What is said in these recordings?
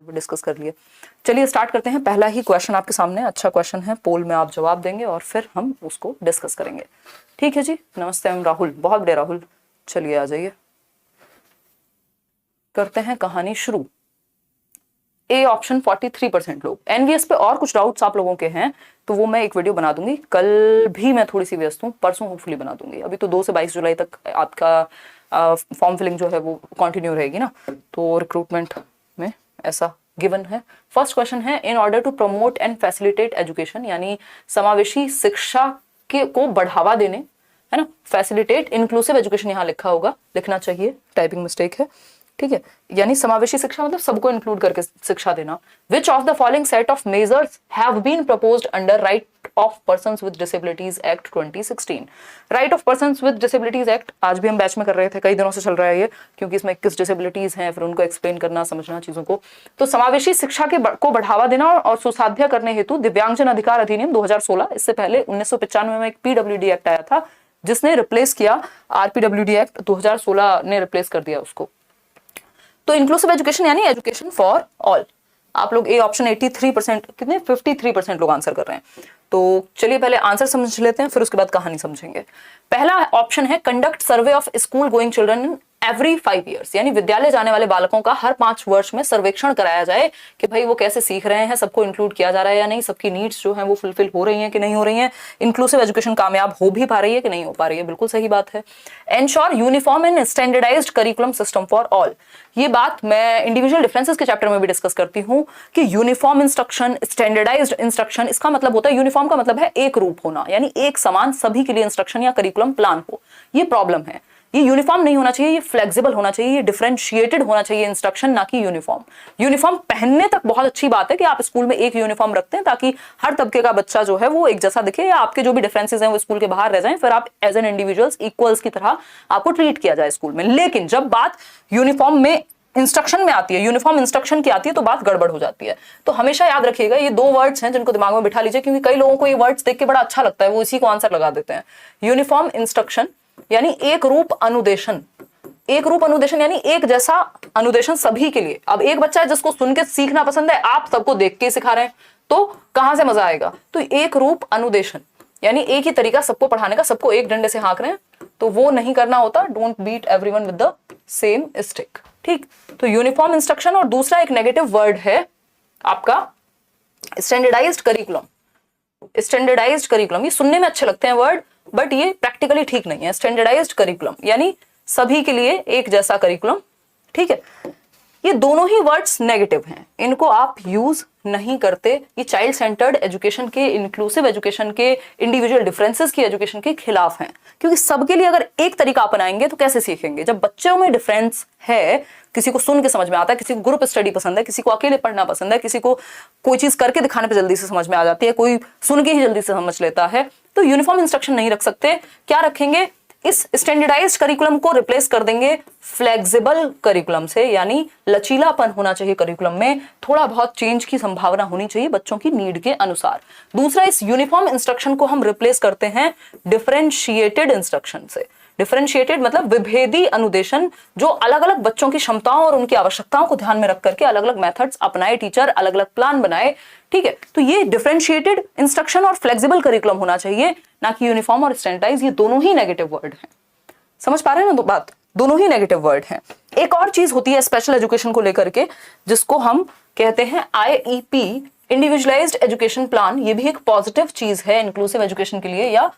Discuss कर लिए। चलिए स्टार्ट करते हैं। पहला ही क्वेश्चन आपके सामने, अच्छा क्वेश्चन है, पोल में आप जवाब देंगे और फिर हम उसको डिस्कस करेंगे। ठीक है जी। नमस्ते, हम राहुल, बहुत बड़े राहुल। चलिए आ जाइए, करते हैं कहानी शुरू। ए ऑप्शन 43% लोग। एनवीएस पे और कुछ डाउट्स आप लोगों के हैं तो वो मैं एक वीडियो बना दूंगी। कल भी मैं थोड़ी सी व्यस्त हूँ, परसों होपफुली बना दूंगी। अभी तो 2 से 22 जुलाई तक आपका फॉर्म फिलिंग जो है वो कंटिन्यू रहेगी ना, तो रिक्रूटमेंट में ऐसा गिवन है। फर्स्ट क्वेश्चन है, in order to promote and facilitate education, यानी समावेशी शिक्षा के को बढ़ावा देने, है ना, फैसिलिटेट, इंक्लूसिव एजुकेशन यहाँ लिखा होगा, लिखना चाहिए, टाइपिंग मिस्टेक है, ठीक है। यानी समावेशी शिक्षा मतलब सबको इंक्लूड करके शिक्षा देना। Which of the following set of measures have been proposed under right of persons with disabilities act 2016। Right of persons with disabilities act आज भी हम बैच में कर रहे थे, कई दिनों से चल रहा है ये, क्योंकि इसमें 21 डिसेबिलिटीज हैं, फिर उनको एक्सप्लेन करना, समझना चीजों को। तो समावेशी शिक्षा को बढ़ावा देना और सुसाध्य करने हेतु दिव्यांगजन अधिकार अधिनियम 2016, इससे पहले 1995 में एक पीडब्ल्यूडी एक्ट आया था जिसने रिप्लेस किया आरपीडब्ल्यूडी एक्ट, 2016 ने रिप्लेस कर दिया उसको। तो इंक्लूसिव एजुकेशन यानी एजुकेशन फॉर ऑल। आप लोग ए ऑप्शन 83%, कितने 53% लोग आंसर कर रहे हैं। तो चलिए पहले आंसर समझ लेते हैं, फिर उसके बाद कहानी समझेंगे। पहला ऑप्शन है, conduct survey of school going children in every 5 years, यानी विद्यालय जाने वाले बालकों का हर 5 वर्ष में सर्वेक्षण कराया जाए कि भाई वो कैसे सीख रहे हैं, सबको इंक्लूड किया जा रहा है या नहीं, सबकी नीड्स जो हैं वो फुलफिल हो रही हैं कि नहीं हो रही हैं, इंक्लूसिव एजुकेशन कामयाब हो भी पा रही है कि नहीं हो पा रही है। बिल्कुल सही बात है। Ensure uniform and standardised curriculum system for all. ये बात मैं इंडिविजुअल डिफरेंसेस के चैप्टर में भी डिस्कस करती हूँ कि यूनिफॉर्म इंस्ट्रक्शन, स्टैंडर्डाइज्ड इंस्ट्रक्शन, इसका मतलब होता है, यूनिफॉर्म का मतलब है एक रूप होना, यानी एक समान सभी के लिए इंस्ट्रक्शन या करिकुलम प्लान हो। ये प्रॉब्लम है, ये यूनिफॉर्म नहीं होना चाहिए, ये फ्लेक्सिबल होना चाहिए, ये डिफरेंशिएटेड होना चाहिए इंस्ट्रक्शन, ना कि यूनिफॉर्म। यूनिफॉर्म पहनने तक बहुत अच्छी बात है कि आप स्कूल में एक यूनिफॉर्म रखते हैं ताकि हर तबके का बच्चा जो है वो एक जैसा दिखे, या आपके जो भी डिफरेंसेस हैं वो स्कूल के बाहर रह जाएं, फिर आप एज एन इंडिविजुअल्स इक्वल्स की तरह आपको ट्रीट किया जाए स्कूल में। लेकिन जब बात यूनिफॉर्म में इंस्ट्रक्शन में आती है, यूनिफॉर्म इंस्ट्रक्शन की आती है, तो बात गड़बड़ हो जाती है। तो हमेशा याद रखिएगा, ये 2 वर्ड्स हैं जिनको दिमाग में बिठा लीजिए, क्योंकि कई लोगों को ये वर्ड्स देख के बड़ा अच्छा लगता है, वो इसी को आंसर लगा देते हैं। यूनिफॉर्म इंस्ट्रक्शन यानी एक रूप अनुदेशन। एक रूप अनुदेशन यानी एक जैसा अनुदेशन सभी के लिए। अब एक बच्चा है जिसको सुन के सीखना पसंद है, आप सबको देख के सिखा रहे हैं, तो कहां से मजा आएगा। तो एक रूप अनुदेशन यानी एक ही तरीका सबको पढ़ाने का, सबको एक डंडे से हाँक रहे हैं, तो वो नहीं करना होता। Don't beat everyone with the same stick, ठीक। तो यूनिफॉर्म इंस्ट्रक्शन। और दूसरा एक नेगेटिव वर्ड है आपका स्टैंडर्डाइज्ड करिकुलम। स्टैंडर्डाइज्ड करिकुलम, ये सुनने में अच्छे लगते हैं वर्ड, बट ये प्रैक्टिकली ठीक नहीं है। स्टैंडर्डाइज्ड करिकुलम यानी सभी के लिए एक जैसा करिकुलम, ठीक है। ये दोनों ही वर्ड्स नेगेटिव हैं, इनको आप यूज नहीं करते। ये चाइल्ड सेंटर्ड एजुकेशन के, इंक्लूसिव एजुकेशन के, इंडिविजुअल डिफरेंसेस की एजुकेशन के खिलाफ हैं, क्योंकि सबके लिए अगर एक तरीका अपनाएंगे तो कैसे सीखेंगे। जब बच्चों में डिफरेंस है, किसी को सुन के समझ में आता है, किसी को ग्रुप स्टडी पसंद है, किसी को अकेले पढ़ना पसंद है, किसी को कोई चीज करके दिखाने पे जल्दी से समझ में आ जाती है, कोई सुन के ही जल्दी से समझ लेता है, तो यूनिफॉर्म इंस्ट्रक्शन नहीं रख सकते। क्या रखेंगे, इस स्टैंडर्डाइज्ड करिकुलम को रिप्लेस कर देंगे फ्लेक्सिबल करिकुलम से, यानी लचीलापन होना चाहिए करिकुलम में, थोड़ा बहुत चेंज की संभावना होनी चाहिए बच्चों की नीड के अनुसार। दूसरा, इस यूनिफॉर्म इंस्ट्रक्शन को हम रिप्लेस करते हैं डिफरेंशिएटेड इंस्ट्रक्शन से। डिफरेंशिएटेड मतलब विभेदी अनुदेशन, जो अलग अलग बच्चों की क्षमताओं और उनकी आवश्यकताओं को ध्यान में रख करके अलग अलग मेथड्स अपनाए, टीचर अलग अलग प्लान बनाए, ठीक है। तो ये डिफरेंशिएटेड इंस्ट्रक्शन और फ्लेक्सिबल करिकुलम होना चाहिए, ना कि यूनिफॉर्म और स्टैंडर्डाइज। ये दोनों ही नेगेटिव वर्ड हैं, समझ पा रहे हैं ना बात, दोनों ही नेगेटिव वर्ड हैं। एक और चीज होती है स्पेशल एजुकेशन को लेकर के, जिसको हम कहते हैं IEP, इंडिविजुअलाइज्ड एजुकेशन प्लान। ये भी एक पॉजिटिव चीज है इंक्लूसिव एजुकेशन के लिए या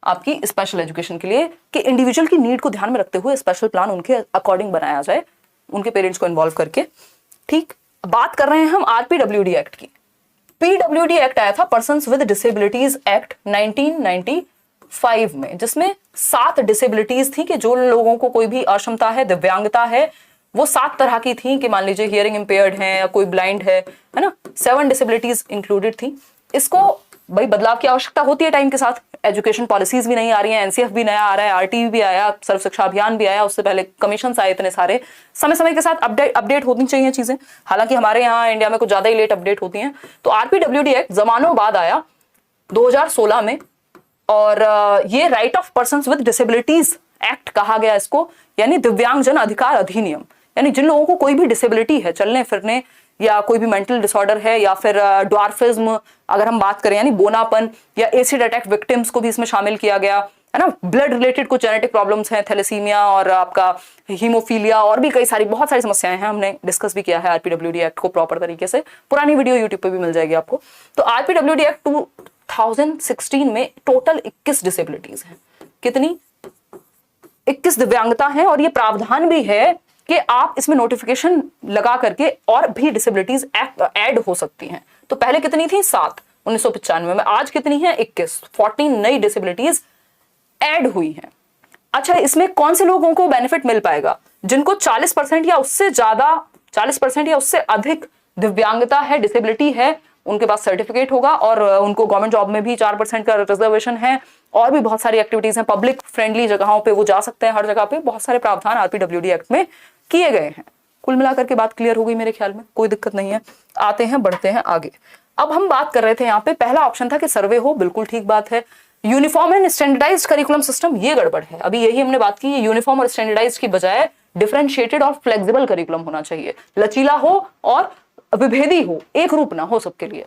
आपकी स्पेशल एजुकेशन के लिए, कि इंडिविजुअल की नीड को ध्यान में रखते हुए स्पेशल प्लान उनके अकॉर्डिंग बनाया जाए, उनके पेरेंट्स को इन्वॉल्व करके, ठीक। बात कर रहे हैं हम आरपीडब्ल्यूडी एक्ट की। पीडब्ल्यूडी एक्ट आया था, पर्सन्स विद डिसेबिलिटीज एक्ट 1995 में, जिसमें 7 डिसेबिलिटीज थी कि जो लोगों को कोई भी अक्षमता है, दिव्यांगता है, वो 7 तरह की थी कि मान लीजिए हियरिंग इंपेयर्ड है या कोई ब्लाइंड है ना, 7 डिसेबिलिटीज इंक्लूडेड थी। इसको भाई बदलाव की आवश्यकता होती है टाइम के साथ, एजुकेशन पॉलिसीज भी नहीं आ रही हैं, एनसीएफ भी नया आ रहा है, आरटीई भी आया, सर्व शिक्षा अभियान भी आया, उससे पहले कमीशन आए, इतने सारे, समय समय के साथ अपडेट होनी चाहिए चीजें। हालांकि हमारे यहाँ इंडिया में कुछ ज्यादा ही लेट अपडेट होती हैं। तो आरपीडब्ल्यूडी एक्ट जमानों बाद आया 2016 में, और ये right of persons with disabilities act कहा गया इसको, यानी दिव्यांगजन अधिकार अधिनियम, यानी जिन लोगों को कोई भी डिसेबिलिटी है, चलने फिरने या कोई भी मेंटल डिसऑर्डर है, या फिर ड्वार्फिज्म अगर हम बात करें यानी बोनापन, या एसिड अटैक विक्टिम्स को भी इसमें शामिल किया गया है ना। ब्लड रिलेटेड कुछ जेनेटिक प्रॉब्लम्स हैं, थैलेसीमिया और आपका हीमोफीलिया, और भी कई सारी बहुत सारी समस्याएं हैं, हमने डिस्कस भी किया है आरपीडब्ल्यूडी एक्ट को प्रॉपर तरीके से, पुरानी वीडियो यूट्यूब पे भी मिल जाएगी आपको। तो आरपीडब्ल्यूडी एक्ट 2016 में टोटल 21 डिसेबिलिटीज हैं। कितनी? 21 दिव्यांगता है, और ये प्रावधान भी है कि आप इसमें नोटिफिकेशन लगा करके और भी डिसेबिलिटीज ऐड हो सकती हैं। तो पहले कितनी थी? 7 1995 में, आज कितनी है? 21, 14 नई डिसेबिलिटीज ऐड हुई हैं। अच्छा, इसमें कौन से लोगों को बेनिफिट मिल पाएगा? जिनको 40% या उससे ज्यादा, 40% या उससे अधिक दिव्यांगता है, डिसेबिलिटी है, उनके पास सर्टिफिकेट होगा, और उनको गवर्नमेंट जॉब में भी 4% का रिजर्वेशन है, और भी बहुत सारी एक्टिविटीज हैं, पब्लिक फ्रेंडली जगहों पे वो जा सकते हैं, हर जगह पे बहुत सारे प्रावधान आरपीडब्ल्यूडी एक्ट में किए गए हैं। कुल मिलाकर के बात क्लियर हो गई मेरे ख्याल में, कोई दिक्कत नहीं है। आते हैं, बढ़ते हैं आगे। अब हम बात कर रहे थे यहाँ पे, पहला ऑप्शन था कि सर्वे हो, बिल्कुल ठीक बात है। Uniform and standardised curriculum system, ये गड़बड़ है। अभी यही हमने बात की, यूनिफॉर्म और स्टैंडर्डाइज्ड की बजाय डिफरेंशिएटेड और फ्लेक्सिबल करिकुलम होना चाहिए, लचीला हो और विभेदी हो, एक रूप ना हो सबके लिए,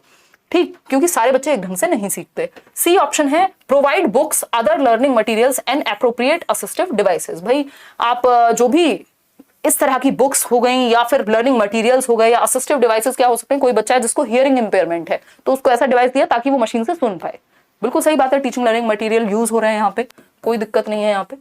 ठीक, क्योंकि सारे बच्चे एक ढंग से नहीं सीखते। सी ऑप्शन है provide books, other learning materials and appropriate assistive devices. भाई आप जो भी इस तरह की बुक्स हो गई, या फिर लर्निंग मटेरियल्स हो गए, या असिस्टिव डिवाइसेस क्या हो सकते हैं? कोई बच्चा है जिसको हियरिंग इंपेयरमेंट है, तो उसको ऐसा डिवाइस दिया ताकि वो मशीन से सुन पाए। बिल्कुल सही बात है, टीचिंग लर्निंग मटेरियल यूज हो रहे हैं यहाँ पे, कोई दिक्कत नहीं है यहाँ पे।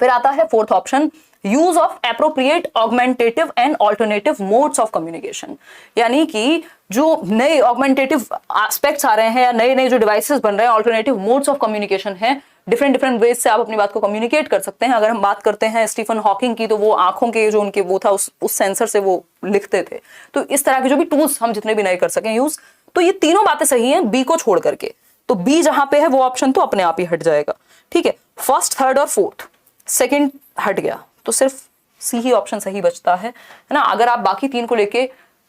फिर आता है fourth option, use of appropriate augmentative and alternative modes of communication, यानी कि जो नए ऑगमेंटेटिव एस्पेक्ट्स आ रहे हैं, या नए नए जो डिवाइसेस बन रहे हैं, ऑल्टरनेटिव मोड्स ऑफ कम्युनिकेशन है, डिफरेंट वेज से आप अपनी बात को कम्युनिकेट कर सकते हैं। अगर हम बात करते हैं स्टीफन हॉकिंग की, तो वो आंखों के जो उनके वो था, उस सेंसर से वो लिखते थे। तो इस तरह के जो भी टूल्स हम जितने भी नए कर सकें यूज, तो ये तीनों बातें सही हैं बी को छोड़ करके। तो बी जहां पे है वो ऑप्शन तो अपने आप ही हट जाएगा, ठीक है। फर्स्ट, थर्ड और फोर्थ, सेकंड हट गया, तो सिर्फ सी ही ऑप्शन सही बचता है ना। अगर आप बाकी तीन को लेके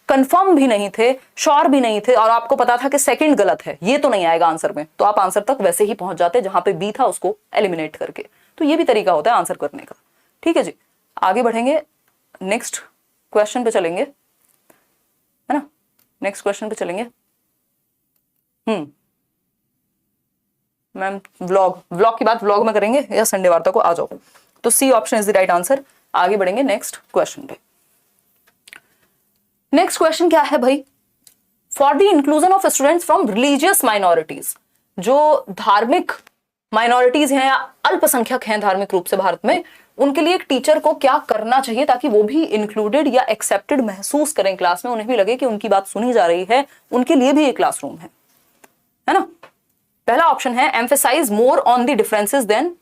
कंफर्म भी नहीं थे, श्योर भी नहीं थे, और आपको पता था कि सेकंड गलत है, ये तो नहीं आएगा आंसर में, तो आप आंसर तक वैसे ही पहुंच जाते जहां पे बी था उसको एलिमिनेट करके। तो ये भी तरीका होता है आंसर करने का, ठीक है जी। आगे बढ़ेंगे, नेक्स्ट क्वेश्चन पे चलेंगे, है ना, नेक्स्ट क्वेश्चन पे चलेंगे। मैम व्लॉग की बात व्लॉग में करेंगे या संडे वार्ता को आ जाओ। तो C option is the right answer. आगे बढ़ेंगे नेक्स्ट क्वेश्चन पे। नेक्स्ट क्वेश्चन क्या है भाई? For the inclusion of students from religious minorities, जो धार्मिक माइनॉरिटीज हैं या अल्पसंख्यक हैं धार्मिक रूप से भारत में, उनके लिए एक टीचर को क्या करना चाहिए ताकि वो भी इंक्लूडेड या एक्सेप्टेड महसूस करें क्लास में, उन्हें भी लगे कि उनकी बात सुनी जा रही है, उनके लिए भी एक क्लासरूम है ना। पहला ऑप्शन है emphasise more on the differences than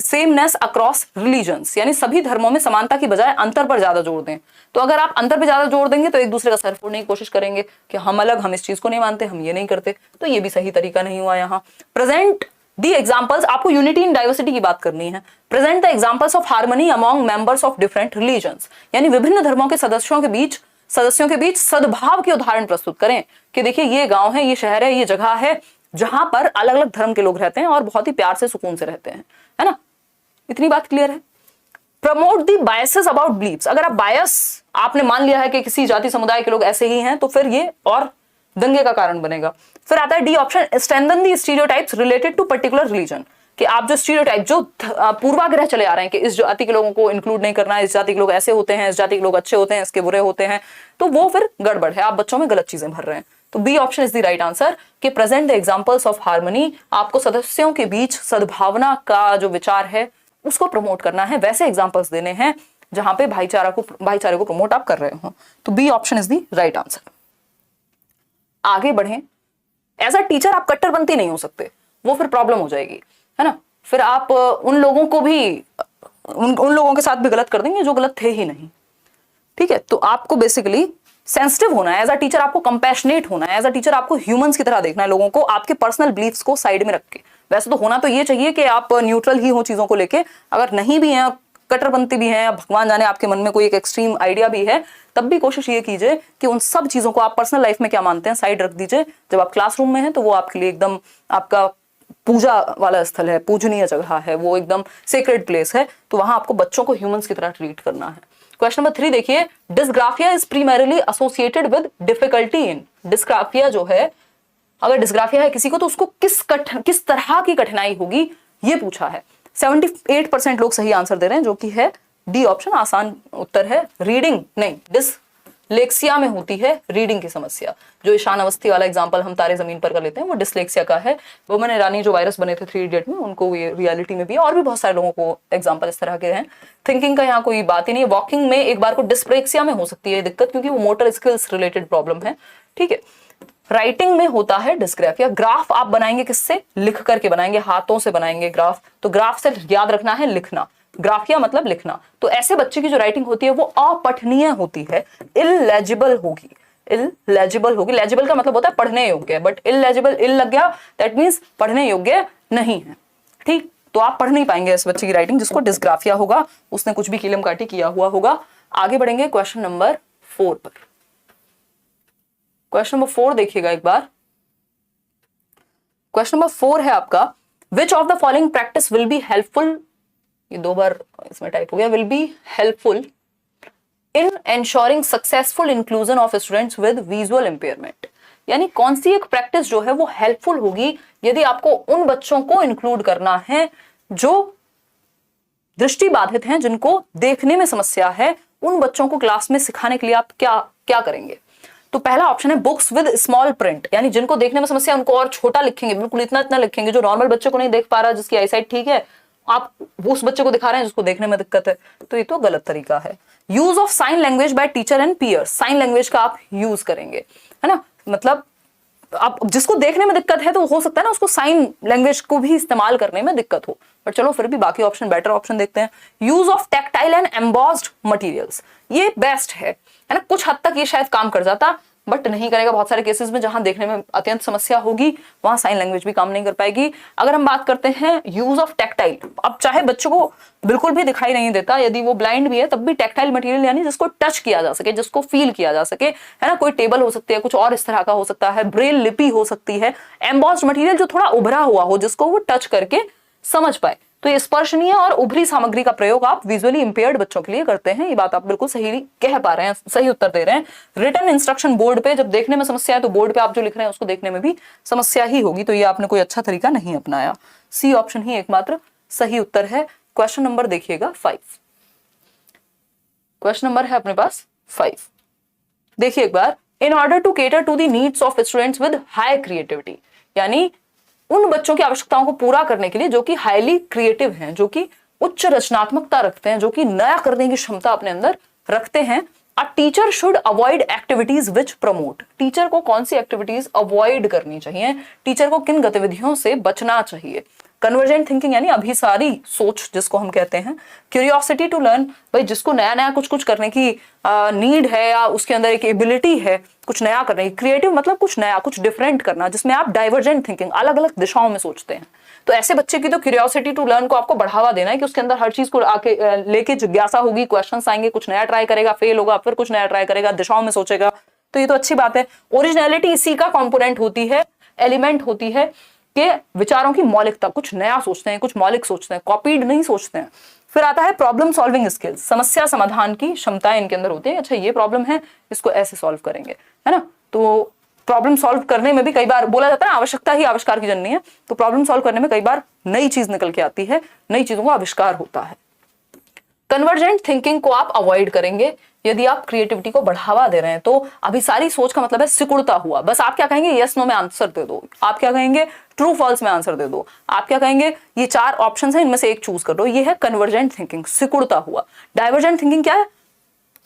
sameness across religions, यानी सभी धर्मों में समानता की बजाय अंतर पर ज्यादा जोर दें। तो अगर आप अंतर पर ज्यादा जोर देंगे तो एक दूसरे का सर फोड़ने की कोशिश करेंगे कि हम अलग, हम इस चीज को नहीं मानते, हम ये नहीं करते, तो ये भी सही तरीका नहीं हुआ। यहाँ प्रेजेंट दी एग्जाम्पल्स, आपको यूनिटी इन डाइवर्सिटी की बात करनी है। Present the examples of harmony among members of different religions, यानी विभिन्न धर्मों के सदस्यों के बीच सद्भाव के उदाहरण प्रस्तुत करें कि देखिए ये गांव है, ये शहर है, ये जगह है जहां पर अलग अलग धर्म के लोग रहते हैं और बहुत ही प्यार से सुकून से रहते हैं, है ना। इतनी बात क्लियर है। Promote the biases about beliefs, अगर आप बायस आपने मान लिया है कि किसी जाति समुदाय के लोग ऐसे ही हैं, तो फिर ये और दंगे का कारण बनेगा। फिर आता है D option, strengthen the stereotypes related to particular religion, कि आप जो स्टीरियोटाइप, जो पूर्वाग्रह चले आ रहे हैं कि इस जाति के लोगों को इंक्लूड नहीं करना, इस जाति के लोग ऐसे होते हैं, इस जाति के लोग अच्छे होते हैं, इसके बुरे होते हैं, तो वो फिर गड़बड़ है, आप बच्चों में गलत चीजें भर रहे हैं। तो B option is the right answer कि present the examples of harmony, आपको सदस्यों के बीच सद्भावना का जो विचार है उसको प्रमोट करना है, वैसे एग्जांपल्स देने हैं जहां पे भाईचारे को प्रमोट आप कर रहे हो। तो B option is the right answer. आगे बढ़ें, एज अ टीचर आप कट्टरपंथी नहीं हो सकते, वो फिर प्रॉब्लम हो जाएगी, है ना। फिर आप उन लोगों को भी उन लोगों के साथ भी गलत कर देंगे जो गलत थे ही नहीं, ठीक है। तो आपको बेसिकली सेंसिटिव होना है एज अ टीचर, आपको कंपैशनेट होना है एज अ टीचर, आपको ह्यूमंस की तरह देखना है लोगों को, आपके पर्सनल बिलीफ्स को साइड में रख के। वैसे तो होना तो ये चाहिए कि आप न्यूट्रल ही हो चीजों को लेके, अगर नहीं भी हैं, कट्टरपंथी भी हैं, भगवान जाने आपके मन में कोई एक एक्सट्रीम आइडिया भी है, तब भी कोशिश ये कीजिए कि उन सब चीजों को आप पर्सनल लाइफ में क्या मानते हैं साइड रख दीजिए। जब आप क्लासरूम में हैं तो वो आपके लिए एकदम आपका पूजा वाला स्थल है, पूजनीय जगह है, वो एकदम सेक्रेड प्लेस है, तो वहां आपको बच्चों को ह्यूमंस की तरह ट्रीट करना है। क्वेश्चन नंबर 3 देखिए, dysgraphia is primarily associated with difficulty in. Dysgraphia जो है, अगर डिस्ग्राफिया है किसी को तो उसको किस तरह की कठिनाई होगी ये पूछा है। 78% लोग सही आंसर दे रहे हैं, जो कि है डी ऑप्शन। आसान उत्तर है, रीडिंग नहीं, डिसलेक्सिया में होती है रीडिंग की समस्या। जो ईशान अवस्थी वाला एग्जांपल हम तारे जमीन पर कर लेते हैं वो डिसलेक्सिया का है। वुमन ईरानी जो वायरस बने थे 3 इडियट में, उनको ये रियलिटी में भी, और भी बहुत सारे लोगों को एग्जांपल इस तरह के हैं। थिंकिंग का यहाँ कोई बात ही नहीं है। वॉकिंग में एक बार को डिस्प्रेक्सिया में हो सकती है दिक्कत, क्योंकि वो मोटर स्किल्स रिलेटेड प्रॉब्लम है, ठीक है। राइटिंग में होता है डिस्ग्राफिया। ग्राफ आप बनाएंगे किससे? लिख करके बनाएंगे, हाथों से बनाएंगे ग्राफ। तो ग्राफ से याद रखना है लिखना, ग्राफिया मतलब लिखना। तो ऐसे बच्चे की जो राइटिंग होती है वो अपठनीय होती है, इलेजिबल होगी। इलेजिबल होगी, लेजिबल का मतलब होता है पढ़ने योग्य, बट इलेजिबल, इल लग गया दैट मींस पढ़ने योग्य नहीं है, ठीक। तो आप पढ़ नहीं पाएंगे इस बच्चे की राइटिंग जिसको डिस्ग्राफिया होगा, उसने कुछ भी कीलम काटी किया हुआ होगा। आगे बढ़ेंगे क्वेश्चन नंबर 4 पर। क्वेश्चन नंबर 4 देखिएगा एक बार। क्वेश्चन नंबर 4 है आपका, विच of the following practice will be helpful, ये 2 बार इसमें टाइप हो गया, will be helpful in ensuring successful inclusion of students with visual impairment. यानी कौन सी एक प्रैक्टिस जो है वो हेल्पफुल होगी यदि आपको उन बच्चों को इंक्लूड करना है जो दृष्टि बाधित हैं, जिनको देखने में समस्या है, उन बच्चों को क्लास में सिखाने के लिए आप क्या क्या करेंगे। तो पहला ऑप्शन है बुक्स विद स्मॉल प्रिंट, यानी जिनको देखने में समस्या उनको और छोटा लिखेंगे, बिल्कुल इतना इतना लिखेंगे। जो नॉर्मल बच्चे को नहीं देख पा रहा, जिसकी आईसाइट ठीक है, आप वो उस बच्चे को दिखा रहे हैं जिसको देखने में दिक्कत है, तो ये तो गलत तरीका है। Use of sign language by teacher and peers, sign language का आप यूज करेंगे, है ना। मतलब आप जिसको देखने में दिक्कत है तो हो सकता है ना उसको साइन लैंग्वेज को भी इस्तेमाल करने में दिक्कत हो, पर चलो फिर भी बाकी ऑप्शन, बेटर ऑप्शन देखते हैं। Use of tactile and embossed materials, ये बेस्ट है ना। कुछ हद तक ये शायद काम कर जाता, बट नहीं करेगा। बहुत सारे केसेस में जहां देखने में अत्यंत समस्या होगी वहां साइन लैंग्वेज भी काम नहीं कर पाएगी। अगर हम बात करते हैं यूज ऑफ टेक्टाइल, अब चाहे बच्चों को बिल्कुल भी दिखाई नहीं देता, यदि वो ब्लाइंड भी है तब भी टेक्टाइल मटेरियल, यानी जिसको टच किया जा सके, जिसको फील किया जा सके, है ना। कोई टेबल हो सकती है, कुछ और इस तरह का हो सकता है, ब्रेल लिपि हो सकती है। एम्बॉस्ड मटेरियल जो थोड़ा उभरा हुआ हो, जिसको वो टच करके समझ पाए। तो ये स्पर्शनीय और उभरी सामग्री का प्रयोग आप विजुअली इंपेयर्ड बच्चों के लिए करते हैं। ये बात आप बिल्कुल सही कह पा रहे हैं, सही उत्तर दे रहे हैं। रिटन इंस्ट्रक्शन बोर्ड पे, जब देखने में समस्या है तो बोर्ड पे आप जो लिख रहे हैं उसको देखने में भी समस्या ही होगी, तो ये आपने कोई अच्छा तरीका नहीं अपनाया। सी ऑप्शन ही एकमात्र सही उत्तर है। क्वेश्चन नंबर देखिएगा 5। क्वेश्चन नंबर है अपने पास 5, देखिए एक बार। In order to cater to the needs of students with high creativity, यानी उन बच्चों की आवश्यकताओं को पूरा करने के लिए जो कि हाईली क्रिएटिव हैं, जो कि उच्च रचनात्मकता रखते हैं, जो कि नया करने की क्षमता अपने अंदर रखते हैं, अ teacher should avoid activities which promote. Teacher को कौन सी एक्टिविटीज अवॉइड करनी चाहिए, टीचर को किन गतिविधियों से बचना चाहिए। कन्वर्जेंट थिंकिंग यानी अभिसारी सोच जिसको हम कहते हैं। क्यूरियोसिटी टू लर्न, भाई जिसको नया नया कुछ कुछ करने की नीड है या उसके अंदर एक एबिलिटी है कुछ नया करने की। क्रिएटिव मतलब कुछ नया, कुछ डिफरेंट करना, जिसमें आप डाइवर्जेंट थिंकिंग, अलग अलग दिशाओं में सोचते हैं। तो ऐसे बच्चे की तो क्यूरियोसिटी टू लर्न को आपको बढ़ावा देना है कि उसके अंदर हर चीज को आके लेके जिज्ञासा होगी, क्वेश्चंस आएंगे, कुछ नया ट्राई करेगा, फेल होगा, फिर कुछ नया ट्राई करेगा, दिशाओं में सोचेगा। तो ये तो अच्छी बात है। ओरिजिनलिटी इसी का कॉम्पोनेंट होती है, एलिमेंट होती है कि विचारों की मौलिकता, कुछ नया सोचते हैं, कुछ मौलिक सोचते हैं, कॉपीड नहीं सोचते हैं। फिर आता है प्रॉब्लम सॉल्विंग स्किल्स, समस्या समाधान की क्षमताएं इनके अंदर होती है। अच्छा ये प्रॉब्लम है, इसको ऐसे सॉल्व करेंगे, है ना। तो प्रॉब्लम सॉल्व करने में भी कई बार बोला जाता है आवश्यकता ही आविष्कार की जननी है, तो प्रॉब्लम सॉल्व करने में कई बार नई चीज निकल के आती है, नई चीजों का आविष्कार होता है। कन्वर्जेंट थिंकिंग को आप अवॉइड करेंगे यदि आप क्रिएटिविटी को बढ़ावा दे रहे हैं। तो अभी सारी सोच का मतलब है सिकुड़ता हुआ, बस आप क्या कहेंगे, यस नो में आंसर दे दो, आप क्या कहेंगे, ट्रू फॉल्स में आंसर दे दो, आप क्या कहेंगे, ये 4 ऑप्शंस हैं इनमें से एक चूज कर दो। ये है कन्वर्जेंट थिंकिंग, सिकुड़ता हुआ। डाइवर्जेंट थिंकिंग क्या है,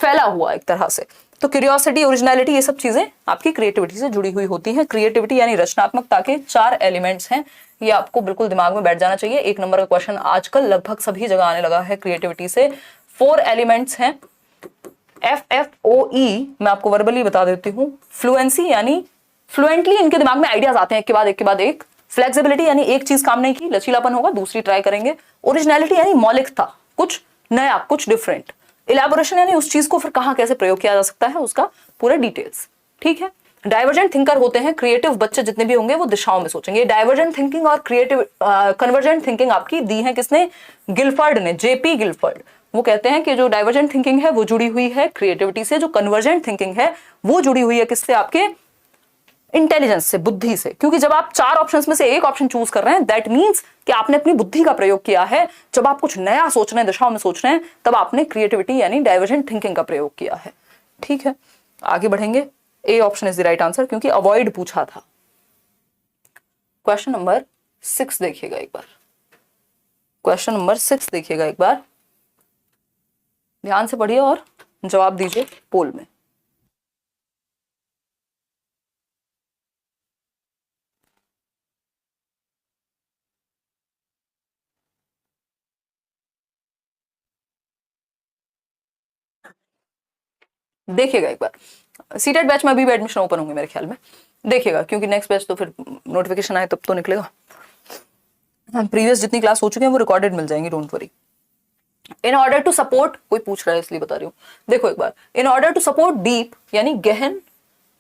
फैला हुआ एक तरह से। तो क्यूरियोसिटी, ओरिजिनलिटी, ये सब चीजें आपकी क्रिएटिविटी से जुड़ी हुई होती हैं। क्रिएटिविटी यानी रचनात्मकता के 4 एलिमेंट्स हैं, ये आपको बिल्कुल दिमाग में बैठ जाना चाहिए। 1 नंबर का क्वेश्चन आजकल लगभग सभी जगह आने लगा है क्रिएटिविटी से। 4 एलिमेंट्स हैं, FFOE, मैं आपको वर्बली बता देती हूँ। फ्लुएंसी यानी फ्लुएंटली इनके दिमाग में आइडियाज आते हैं एक के बाद एक के बाद एक। फ्लेक्सिबिलिटी यानी एक चीज काम नहीं की, लचीलापन होगा, दूसरी ट्राई करेंगे। ओरिजिनलिटी यानी मौलिकता, कुछ नया, कुछ डिफरेंट। इलैबोरेशन यानी उस चीज को फिर कहां कैसे प्रयोग किया जा सकता है, उसका पूरा डिटेल्स, ठीक है। डाइवर्जेंट थिंकर होते हैं क्रिएटिव बच्चे जितने भी होंगे वो दिशाओं में सोचेंगे। डाइवर्जेंट थिंकिंग और क्रिएटिव कन्वर्जेंट थिंकिंग आपकी दी है किसने, गिलफर्ड ने, JP गिलफर्ड। वो कहते हैं कि जो डाइवर्जेंट थिंकिंग है वो जुड़ी हुई है क्रिएटिविटी से, जो कन्वर्जेंट थिंकिंग है वो जुड़ी हुई है किससे, आपके इंटेलिजेंस से, बुद्धि से। क्योंकि जब आप 4 ऑप्शंस में से एक ऑप्शन चूज कर रहे हैं, दैट मींस कि आपने अपनी बुद्धि का प्रयोग किया है। जब आप कुछ नया सोच रहे हैं, दिशाओं में सोच रहे हैं, तब आपने क्रिएटिविटी यानी डाइवर्जेंट थिंकिंग का प्रयोग किया है। ठीक है, आगे बढ़ेंगे। A option is the right answer, क्योंकि अवॉइड पूछा था। क्वेश्चन नंबर 6 देखिएगा एक बार, क्वेश्चन नंबर 6 देखिएगा एक बार, ध्यान से पढ़िए और जवाब दीजिए पोल में। देखिएगा एक बार, सीटेट बैच में अभी भी एडमिशन ओपन होंगे मेरे ख्याल में, देखिएगा, क्योंकि नेक्स्ट बैच तो फिर नोटिफिकेशन आए तब तो निकलेगा। प्रीवियस जितनी क्लास हो चुकी है वो रिकॉर्डेड मिल जाएंगी, don't worry. In order to support, कोई पूछ रहा है इसलिए बता रही हूँ, देखो एक बार, in order to support deep यानी गहन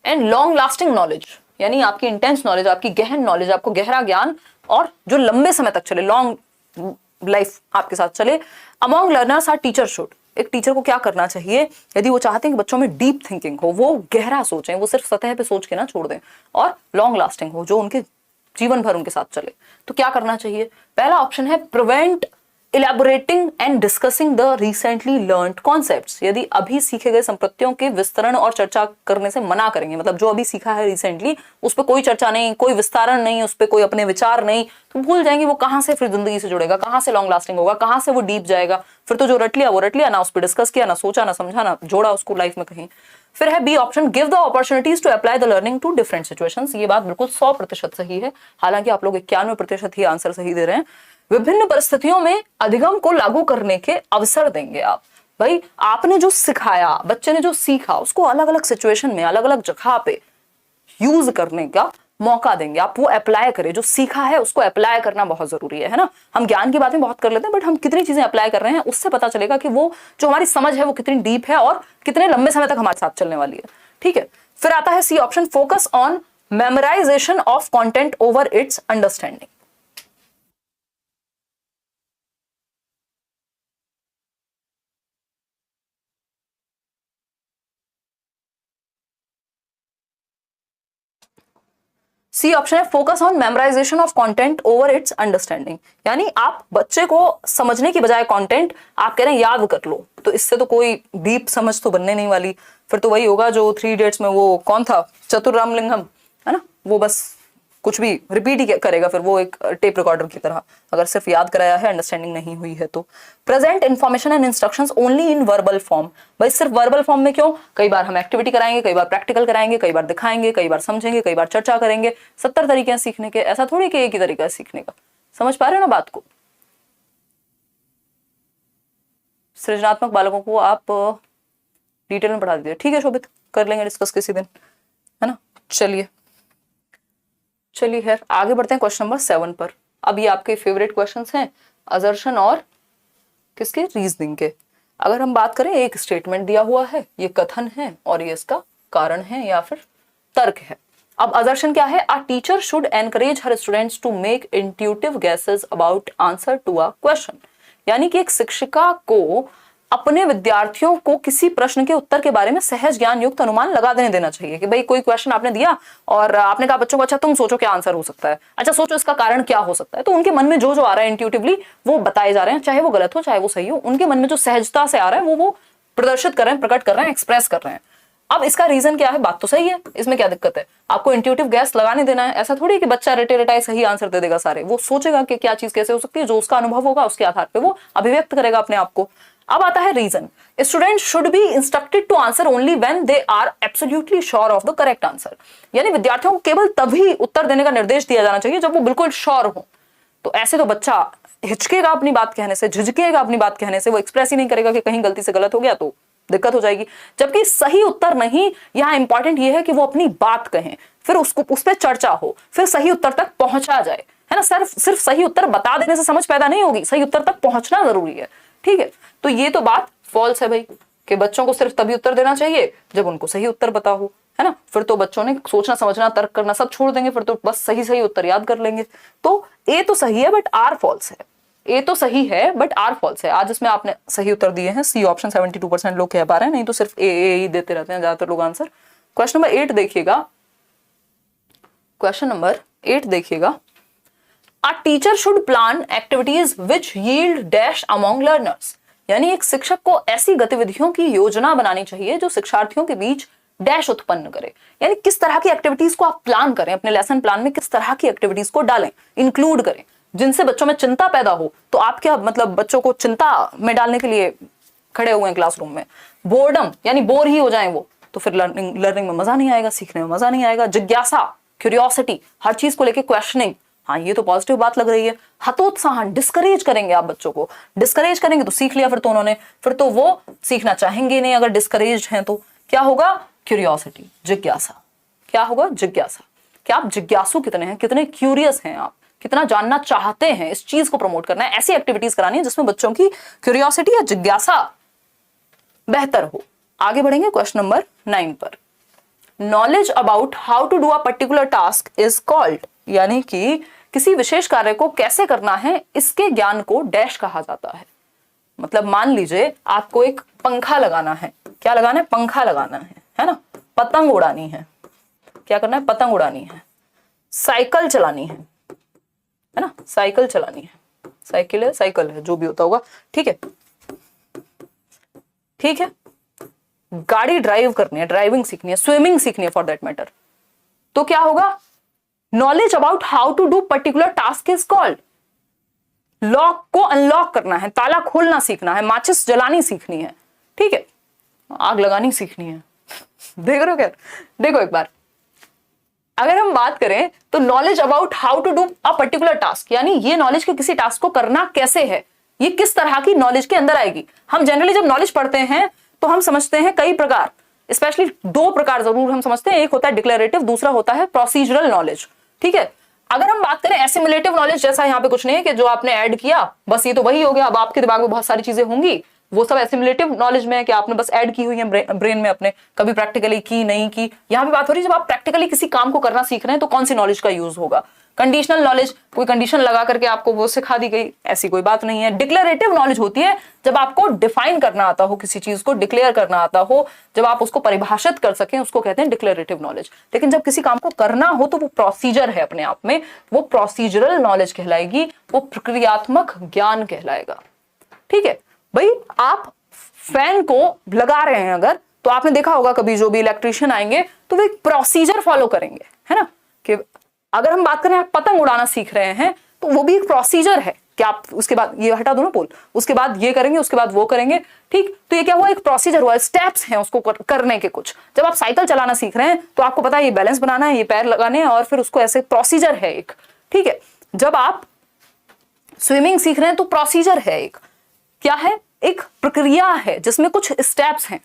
एंड लॉन्ग लास्टिंग नॉलेज, यानी आपकी इंटेंस नॉलेज, आपकी गहन नॉलेज, आपको गहरा ज्ञान और जो लंबे समय तक चले, लॉन्ग लाइफ आपके साथ चले, among learners are teacher should, एक टीचर को क्या करना चाहिए यदि वो चाहते हैं कि बच्चों में डीप थिंकिंग हो, वो गहरा सोचें, वो सिर्फ सतह पे सोच के ना छोड़ दें, और लॉन्ग लास्टिंग हो, जो उनके जीवन भर उनके साथ चले, तो क्या करना चाहिए। पहला ऑप्शन है prevent elaborating and discussing the recently learned concepts, यदि अभी सीखे गए संप्रत्तियों के विस्तरण और चर्चा करने से मना करेंगे, मतलब जो अभी सीखा है रिसेंटली उस पर कोई चर्चा नहीं, कोई विस्तारण नहीं, उस पर कोई अपने विचार नहीं, तो भूल जाएंगे वो कहां से फिर जिंदगी से जुड़ेगा, कहां से लॉन्ग लास्टिंग होगा, कहां से वो डीप जाएगा, फिर तो जो रट लिया वो रट लिया, ना उस पर डिस्कस किया, ना सोचा, ना समझा, ना जोड़ा उसको लाइफ में कहीं। फिर है B option, give the opportunities to apply the learning to different situations, ये बात बिल्कुल 100% सही है, हालांकि आप लोग 91% ही आंसर सही दे रहे हैं। विभिन्न परिस्थितियों में अधिगम को लागू करने के अवसर देंगे आप, भाई आपने जो सिखाया, बच्चे ने जो सीखा, उसको अलग अलग सिचुएशन में, अलग अलग जगह पे यूज करने का मौका देंगे, आप वो अप्लाई करें, जो सीखा है उसको अप्लाई करना बहुत जरूरी है ना। हम ज्ञान की बातें बहुत कर लेते हैं, बट हम कितनी चीजें अप्लाई कर रहे हैं उससे पता चलेगा कि वो जो हमारी समझ है वो कितनी डीप है और कितने लंबे समय तक हमारे साथ चलने वाली है। ठीक है, फिर आता है C option, focus on memorisation of content over its understanding. C option है focus on memorisation of content over its understanding, यानी आप बच्चे को समझने की बजाय कंटेंट आप कह रहे हैं याद कर लो, तो इससे तो कोई डीप समझ तो बनने नहीं वाली, फिर तो वही होगा जो 3 इडियट्स में वो कौन था, चतुर रामलिंगम, है ना, वो बस कुछ भी रिपीट ही करेगा, फिर वो एक टेप रिकॉर्डर की तरह, अगर सिर्फ याद कराया है, अंडरस्टैंडिंग नहीं हुई है तो। Present information and instructions only in verbal form, भाई सिर्फ वर्बल फॉर्म में क्यों, कई बार हम एक्टिविटी कराएंगे, कई बार प्रैक्टिकल कराएंगे, कई बार दिखाएंगे, कई बार समझेंगे, कई बार चर्चा करेंगे, 70 तरीके हैं सीखने के, ऐसा थोड़ी कि एक ही तरीका है सीखने का। समझ पा रहे हो ना बात को। सृजनात्मक बालकों को आप डिटेल में पढ़ा दीजिए, ठीक है शोभित, कर लेंगे डिस्कस किसी दिन, है ना। चलिए खैर आगे बढ़ते हैं क्वेश्चन नंबर 7 पर। अब ये आपके फेवरेट क्वेश्चंस हैं, असर्शन और किसके, रीजनिंग के। अगर हम बात करें, एक स्टेटमेंट दिया हुआ है, ये कथन है और ये इसका कारण है या फिर तर्क है। अब असर्शन क्या है, a teacher should encourage her students to make intuitive guesses about answer to a question, यानी कि एक शिक्षिका को अपने विद्यार्थियों को किसी प्रश्न के उत्तर के बारे में सहज ज्ञान युक्त अनुमान लगा देना चाहिए, कि भाई कोई क्वेश्चन आपने दिया और आपने कहा बच्चों को अच्छा तुम सोचो क्या आंसर हो सकता है, अच्छा सोचो इसका कारण क्या हो सकता है, तो उनके मन में जो जो आ रहा है इंट्यूटिवली वो बताए जा रहे हैं, चाहे वो गलत हो चाहे वो सही हो, उनके मन में जो सहजता से आ रहा है वो प्रदर्शित कर रहे हैं, प्रकट कर रहे हैं, एक्सप्रेस कर रहे हैं। अब इसका रीजन क्या है, बात तो सही है, इसमें क्या दिक्कत है, आपको इंट्यूटिव गैस लगाने देना है, ऐसा थोड़ी कि बच्चा रटे रटाए सही आंसर दे देगा सारे, वो सोचेगा कि क्या चीज कैसे हो सकती है, जो उसका अनुभव होगा उसके आधार पर वो अभिव्यक्त करेगा अपने आप को। अब आता है reason, student should be instructed to answer only when they are absolutely sure of the correct answer, यानी विद्यार्थियों को केवल तभी उत्तर देने का निर्देश दिया जाना चाहिए जब वो बिल्कुल श्योर हो। तो ऐसे तो बच्चा हिचकेगा अपनी बात कहने से, झिझकेगा अपनी बात कहने से, वो एक्सप्रेस ही नहीं करेगा कि कहीं गलती से गलत हो गया तो दिक्कत हो जाएगी। जबकि सही उत्तर नहीं, यहाँ इंपॉर्टेंट ये है कि वो अपनी बात कहें, फिर उसको उस पर चर्चा हो, फिर सही उत्तर तक पहुंचा जाए, है ना। सिर्फ सही उत्तर बता देने से समझ पैदा नहीं होगी, सही उत्तर तक पहुंचना जरूरी है, ठीक है। तो ये तो बात फॉल्स है भाई, कि बच्चों को सिर्फ तभी उत्तर देना चाहिए जब उनको सही उत्तर पता हो, है ना। फिर तो बच्चों ने सोचना समझना तर्क करना सब छोड़ देंगे, फिर तो बस सही उत्तर याद कर लेंगे। तो ए तो सही है बट आर फॉल्स है। ए तो सही है बट आर फॉल्स है। आज इसमें आपने सही उत्तर दिए हैं, सी ऑप्शन 72% लोग कह पा रहे हैं, नहीं तो सिर्फ ए ही देते रहते हैं ज्यादातर लोग आंसर। क्वेश्चन नंबर 8 देखिएगा, क्वेश्चन नंबर 8 देखिएगा, अ teacher should plan activities which yield dash among learners, यानी एक शिक्षक को ऐसी गतिविधियों की योजना बनानी चाहिए जो शिक्षार्थियों के बीच डैश उत्पन्न करे, यानी किस तरह की एक्टिविटीज को आप प्लान करें अपने लेसन प्लान में, किस तरह की एक्टिविटीज को डालें, इंक्लूड करें जिनसे बच्चों में चिंता पैदा हो। तो आप क्या मतलब बच्चों को चिंता में डालने के लिए खड़े हुए हैं क्लासरूम में, बोर्डम यानी बोर ही हो जाए वो, तो फिर लर्निंग में मजा नहीं आएगा, सीखने में मजा नहीं आएगा। जिज्ञासा, क्यूरियोसिटी, हर चीज को लेके क्वेश्चनिंग, हाँ ये तो पॉजिटिव बात लग रही है। हतोत्साहन, डिस्करेज करेंगे आप बच्चों को, डिस्करेज करेंगे तो सीख लिया फिर तो उन्होंने, फिर तो वो सीखना चाहेंगे नहीं अगर डिस्करेज हैं तो। क्या होगा? क्यूरियोसिटी, जिज्ञासा। क्या होगा? जिज्ञासा। क्या आप जिज्ञासु कितने हैं, कितने क्यूरियस हैं आप, कितना जानना चाहते हैं, इस चीज को प्रमोट करना है। ऐसी एक्टिविटीज करानी है जिसमें बच्चों की क्यूरियोसिटी या जिज्ञासा बेहतर हो। आगे बढ़ेंगे क्वेश्चन नंबर 9 पर। Knowledge about how to do a particular task is called, यानी कि किसी विशेष कार्य को कैसे करना है इसके ज्ञान को डैश कहा जाता है। मतलब मान लीजिए आपको एक पंखा लगाना है, क्या लगाना है? पंखा लगाना है ना, पतंग उड़ानी है, क्या करना है? पतंग उड़ानी है, साइकिल चलानी है ना, साइकिल चलानी है, साइकिल है, साइकिल है, जो भी होता होगा, ठीक है, ठीक है। गाड़ी ड्राइव करनी है, ड्राइविंग सीखनी है, स्विमिंग सीखनी है फॉर दैट मैटर, तो क्या होगा? Knowledge about how to do particular task is called. Lock को अनलॉक करना है, ताला खोलना सीखना है, माचिस जलानी सीखनी है, ठीक है, आग लगानी सीखनी है। देख रहे हो क्या? देखो एक बार, अगर हम बात करें तो knowledge about how to do a particular task, यानी ये नॉलेज के किसी टास्क को करना कैसे है, ये किस तरह की नॉलेज के अंदर आएगी। हम जनरली जब नॉलेज पढ़ते हैं तो हम समझते हैं कई प्रकार, स्पेशली 2 प्रकार जरूर हम समझते हैं, एक होता है डिक्लेरेटिव, दूसरा होता है प्रोसीजरल नॉलेज, ठीक है। अगर हम बात करें एसिमुलेटिव नॉलेज, जैसा यहाँ पे कुछ नहीं है कि जो आपने ऐड किया बस ये तो वही हो गया, अब आपके दिमाग में बहुत सारी चीजें होंगी, वो सब एसिमुलेटिव नॉलेज में है कि आपने बस ऐड की हुई है ब्रेन में अपने, कभी प्रैक्टिकली की नहीं की। यहाँ पे बात हो रही है जब आप प्रैक्टिकली किसी काम को करना सीख रहे हैं तो कौन सी नॉलेज का यूज होगा। कंडीशनल नॉलेज, कोई कंडीशन लगा करके आपको वो सिखा दी गई, ऐसी कोई बात नहीं है। डिक्लेरेटिव नॉलेज होती है जब आपको डिफाइन करना आता हो, किसी चीज को डिक्लेयर करना आता हो, जब आप उसको परिभाषित कर सकें, उसको कहते हैं डिक्लेरेटिव नॉलेज। लेकिन जब किसी काम को करना हो तो वो प्रोसीजर है अपने आप में, वो प्रोसीजरल नॉलेज कहलाएगी, वो प्रक्रियात्मक ज्ञान कहलाएगा, ठीक है भाई। आप फैन को लगा रहे हैं अगर, तो आपने देखा होगा कभी जो भी इलेक्ट्रिशियन आएंगे तो वो एक प्रोसीजर फॉलो करेंगे, है ना। कि अगर हम बात करें आप पतंग उड़ाना सीख रहे हैं तो वो भी एक प्रोसीजर है कि आप उसके बाद ये हटा दो ना पोल, उसके बाद ये करेंगे, उसके बाद वो करेंगे, ठीक। तो ये क्या हुआ? एक प्रोसीजर हुआ, स्टेप्स हैं उसको करने के कुछ। जब आप साइकिल चलाना सीख रहे हैं तो आपको पता है ये बैलेंस बनाना है, ये पैर लगाने हैं और फिर उसको ऐसे, प्रोसीजर है एक, ठीक है। जब आप स्विमिंग सीख रहे हैं तो प्रोसीजर है एक, क्या है? एक प्रक्रिया है जिसमें कुछ स्टेप्स हैं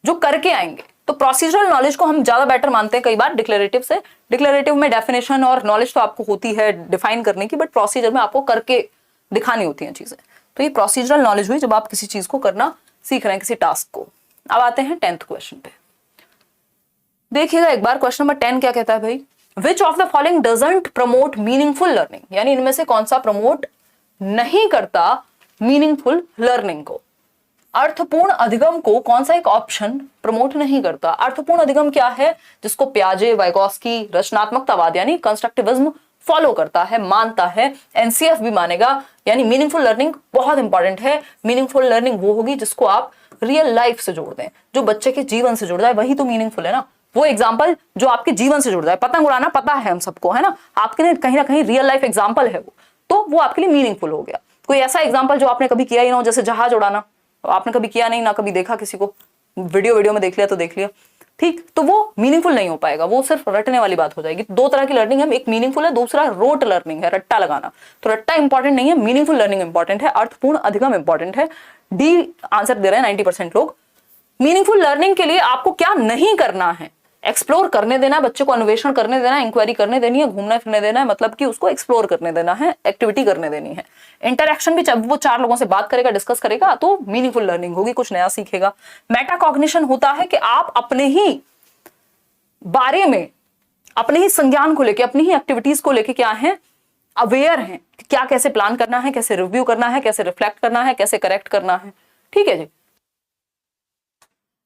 जो करके आएंगे। तो प्रोसीजरल नॉलेज को हम ज्यादा बेटर मानते हैं कई बार डिक्लेरेटिव से। डिक्लेरेटिव में डेफिनेशन और नॉलेज तो आपको होती है डिफाइन करने की, बट प्रोसीजर में आपको करके दिखानी होती हैं चीजें। तो ये प्रोसीजरल नॉलेज हुई जब आप किसी चीज को करना सीख रहे हैं, किसी टास्क को। अब आते हैं 10th क्वेश्चन पे। देखिएगा एक बार, क्वेश्चन नंबर 10 क्या कहता है भाई? विच of the following doesn't promote meaningful learning, यानी इनमें से कौन सा प्रमोट नहीं करता मीनिंगफुल लर्निंग को। अर्थपूर्ण अधिगम को कौन सा एक ऑप्शन प्रमोट नहीं करता? अर्थपूर्ण अधिगम क्या है? जिसको पियाजे, वाइगोस्की, रचनात्मकतावाद यानी कंस्ट्रक्टिविज्म फॉलो करता है, मानता है, एनसीएफ भी मानेगा। यानी मीनिंगफुल लर्निंग बहुत इंपॉर्टेंट है। मीनिंगफुल लर्निंग वो होगी जिसको आप रियल लाइफ से जोड़ दें, जो बच्चे के जीवन से जुड़ जाए, वही तो मीनिंगफुल है ना। वो एग्जाम्पल जो आपके जीवन से जुड़ जाए, पतंग उड़ाना पता है हम सबको, है ना, आपके लिए कहीं ना कहीं रियल लाइफ एग्जाम्पल है वो, तो वो आपके लिए मीनिंगफुल हो गया। कोई ऐसा एग्जाम्पल जो आपने कभी किया ही ना हो, जैसे जहाज उड़ाना, आपने कभी किया नहीं, ना कभी देखा किसी को, वीडियो में देख लिया तो देख लिया, ठीक, तो वो मीनिंगफुल नहीं हो पाएगा, वो सिर्फ रटने वाली बात हो जाएगी। 2 तरह की लर्निंग है, एक मीनिंगफुल है, दूसरा रोट लर्निंग है, रट्टा लगाना। तो रट्टा इंपॉर्टेंट नहीं है, मीनिंगफुल लर्निंग इंपॉर्टेंट है, अर्थपूर्ण अधिगम इंपॉर्टेंट है। डी आंसर दे रहे हैं 90% लोग। मीनिंगफुल लर्निंग के लिए आपको क्या नहीं करना है? एक्सप्लोर करने देना है बच्चे को, अन्वेषण करने देना है, इंक्वायरी करने देनी है, घूमने फिरने देना है, मतलब कि उसको एक्सप्लोर करने देना है, एक्टिविटी करने देनी है। इंटरेक्शन भी, जब वो 4 लोगों से बात करेगा, डिस्कस करेगा, तो मीनिंगफुल लर्निंग होगी, कुछ नया सीखेगा। मेटाकॉग्निशन होता है कि आप अपने ही बारे में, अपने ही संज्ञान को लेके, अपनी ही एक्टिविटीज को लेके क्या है, अवेयर हैं कि क्या कैसे प्लान करना है, कैसे रिव्यू करना है, कैसे रिफ्लेक्ट करना है, कैसे करेक्ट करना है। ठीक है जी।